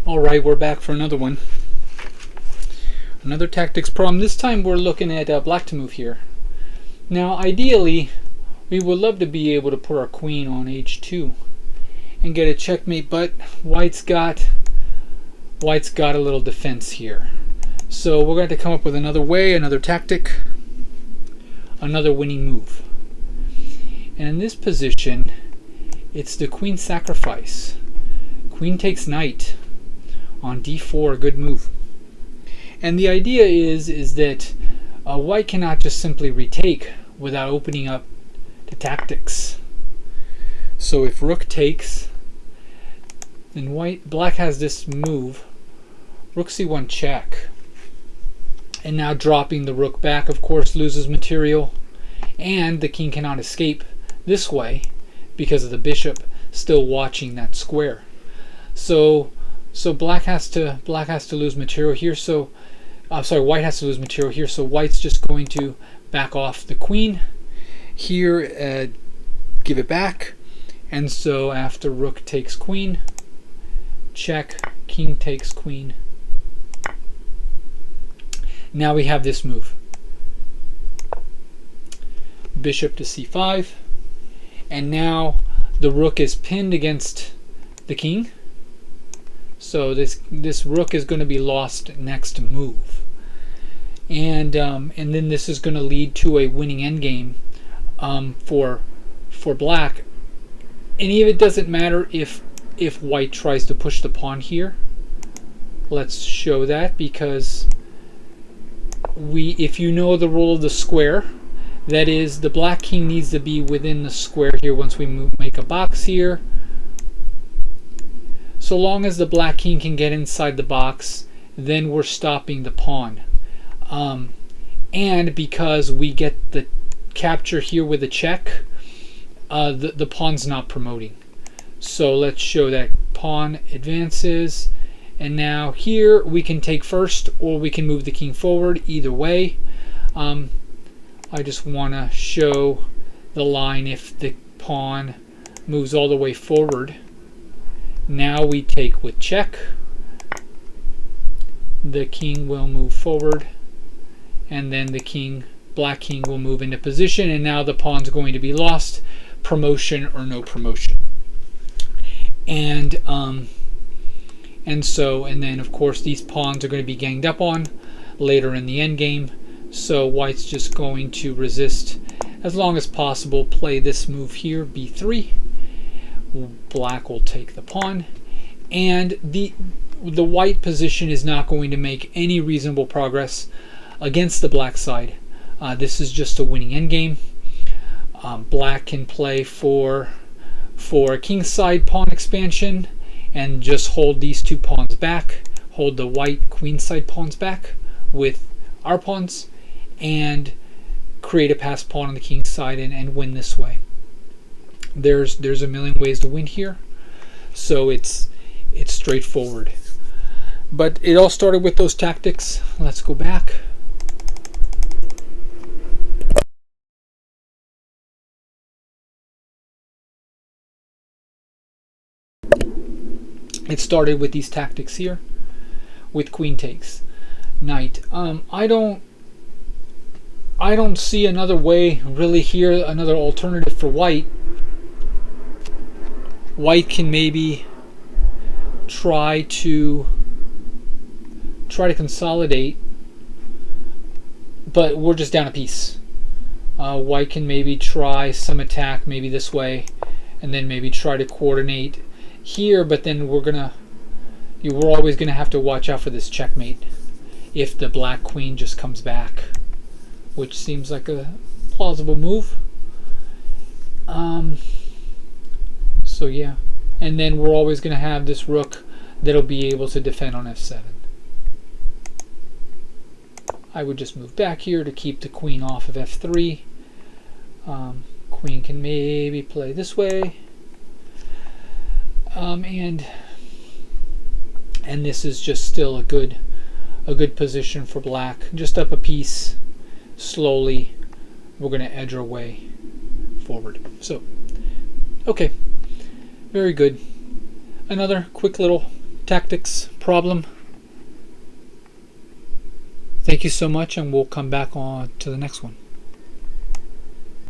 Alright, we're back for another one. Another tactics problem. This time we're looking at black to move here. Now ideally we would love to be able to put our queen on h2 and get a checkmate, but white's got a little defense here. So we're going to come up with another way, another tactic, another winning move. And in this position it's the queen sacrifice. Queen takes knight on d4, a good move. And the idea is that white cannot just simply retake without opening up to tactics. So if rook takes, then black has this move, rook c1 check. And now dropping the rook back, of course, loses material, and the king cannot escape this way because of the bishop still watching that square. So black has to lose material here. So white has to lose material here. So white's just going to back off the queen here, give it back, and so after rook takes queen, check, king takes queen. Now we have this move, bishop to c5, and now the rook is pinned against the king. So this rook is going to be lost next move, and then this is going to lead to a winning endgame for black. And even it doesn't matter if white tries to push the pawn here. Let's show that, because if you know the rule of the square, that is, the black king needs to be within the square here once we make a box here. So long as the black king can get inside the box, then we're stopping the pawn. And because we get the capture here with a check, the pawn's not promoting. So let's show that pawn advances, and now here we can take first, or we can move the king forward. Either way, I just want to show the line. If the pawn moves all the way forward, now we take with check, the king will move forward, and then the black king will move into position, and now the pawn's going to be lost, promotion or no promotion. And then of course these pawns are going to be ganged up on later in the endgame. So white's just going to resist as long as possible, play this move here, b3. Black will take the pawn, and the white position is not going to make any reasonable progress against the black side. This is just a winning endgame. Black can play for a kingside pawn expansion and just hold these two pawns back, hold the white queenside pawns back with our pawns, and create a passed pawn on the king's side and win this way. There's a million ways to win here, so it's straightforward. But it all started with those tactics. Let's go back. It started with these tactics here, with queen takes, knight. I don't see another way really here, another alternative for white. White can maybe try to consolidate, but we're just down a piece. White can maybe try some attack, maybe this way, and then maybe try to coordinate here, but then we're always gonna have to watch out for this checkmate if the black queen just comes back, which seems like a plausible move. So yeah, and then we're always going to have this rook that'll be able to defend on f7. I would just move back here to keep the queen off of f3. Queen can maybe play this way, and this is just still a good position for black. Just up a piece, slowly we're going to edge our way forward. So okay, very good. Another quick little tactics problem. Thank you so much, and we'll come back on to the next one.